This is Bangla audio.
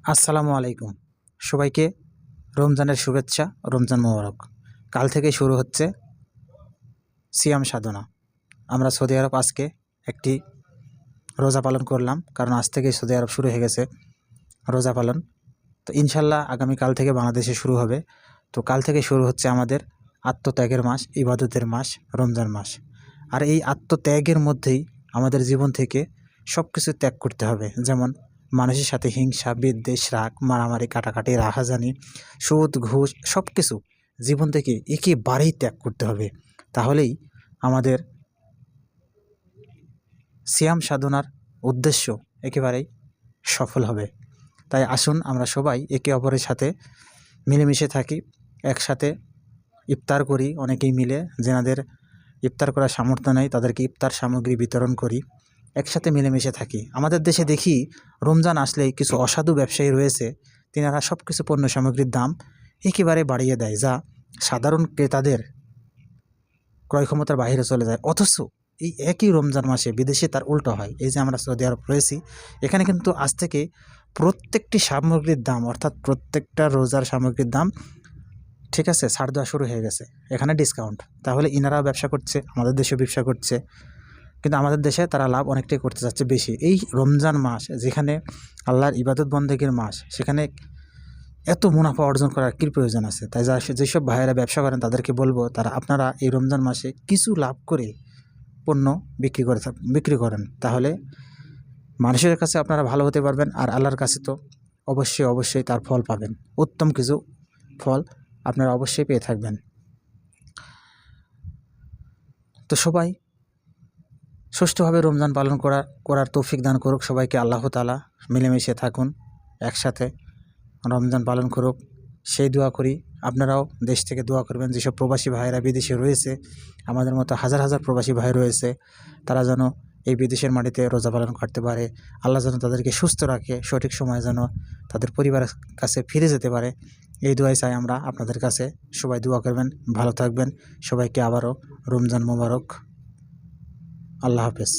আসসালামু আলাইকুম। সবাইকে রমজানের শুভেচ্ছা, রমজান মোবারক। কাল থেকে শুরু হচ্ছে সিয়াম সাধনা। আমরা সৌদি আরব আজকে একটি রোজা পালন করলাম, কারণ আজ থেকেই সৌদি আরব শুরু হয়ে গেছে রোজা পালন। তো ইনশাল্লাহ আগামীকাল থেকে বাংলাদেশে শুরু হবে। তো কাল থেকে শুরু হচ্ছে আমাদের আত্মত্যাগের মাস, ইবাদতের মাস, রমজান মাস। আর এই আত্মত্যাগের মধ্যেই আমাদের জীবন থেকে সব কিছু ত্যাগ করতে হবে, যেমন মানুষের সাথে হিংসা, বিদ্বেষ, রাগ, মারামারি, কাটাকাটি, রাহাজানি, সুদ, ঘুষ সব কিছু জীবন থেকে একেবারেই ত্যাগ করতে হবে। তাহলেই আমাদের সিয়াম সাধনার উদ্দেশ্য একেবারেই সফল হবে। তাই আসুন আমরা সবাই একে অপরের সাথে মিলেমিশে থাকি, একসাথে ইফতার করি, অনেকেই মিলে। যেনাদের ইফতার করার সামর্থ্য নেই তাদেরকে ইফতার সামগ্রী বিতরণ করি, একসাথে মিলেমিশে থাকি। আমাদের দেশে দেখি রমজান আসলেই কিছু অসাধু ব্যবসায়ী রয়েছে, তিনারা সব কিছু পণ্য সামগ্রীর দাম একেবারে বাড়িয়ে দেয়, যা সাধারণ ক্রেতাদের ক্রয় ক্ষমতার বাইরে চলে যায়। অথচ এই একই রমজান মাসে বিদেশে তার উল্টো হয়। এই যে আমরা সৌদি আরব রয়েছি, এখানে কিন্তু আজ থেকে প্রত্যেকটি সামগ্রীর দাম, অর্থাৎ প্রত্যেকটা রোজার সামগ্রীর দাম ঠিক আছে ছাড় দেওয়া শুরু হয়ে গেছে, এখানে ডিসকাউন্ট। তাহলে ইনারাও ব্যবসা করছে, আমাদের দেশেও ব্যবসা করছে, কিন্তু আমাদের দেশে তারা লাভ অনেকটাই করতে যাচ্ছে বেশি। এই রমজান মাস যেখানে আল্লাহর ইবাদত বন্দেগীর মাস, সেখানে এত মুনাফা অর্জন করার কী প্রয়োজন আছে? তাই যেসব ভাইয়েরা ব্যবসা করেন তাদেরকে বলবো, আপনারা এই রমজান মাসে কিছু লাভ করে পণ্য বিক্রি করেন, তাহলে মানুষের কাছে আপনারা ভালো হতে পারবেন, আর আল্লাহর কাছে তো অবশ্যই তার ফল পাবেন। উত্তম কিছু ফল আপনারা অবশ্যই পেয়ে থাকবেন। তো সবাই সুষ্ঠুভাবে রমজান পালন করার তৌফিক দান করুক সবাইকে আল্লাহ তাআলা। মিলেমিশে থাকুন, একসাথে রমজান পালন করুক, সেই দোয়া করি। আপনারাও দেশ থেকে দোয়া করবেন, যেসব প্রবাসী ভাইয়েরা বিদেশে রয়েছে, আমাদের মতো হাজার হাজার প্রবাসী ভাই রয়েছে, তারা যেন এই বিদেশের মাটিতে রোজা পালন করতে পারে। আল্লাহ যেন তাদেরকে সুস্থ রাখে, সঠিক সময়ে যেন তাদের পরিবারের কাছে ফিরে যেতে পারে। এই দোয়াই চাই আমরা আপনাদের কাছে। সবাই দোয়া করবেন, ভালো থাকবেন। সবাইকে আবারও রমজান মোবারক। আল্লাহ হাফেজ।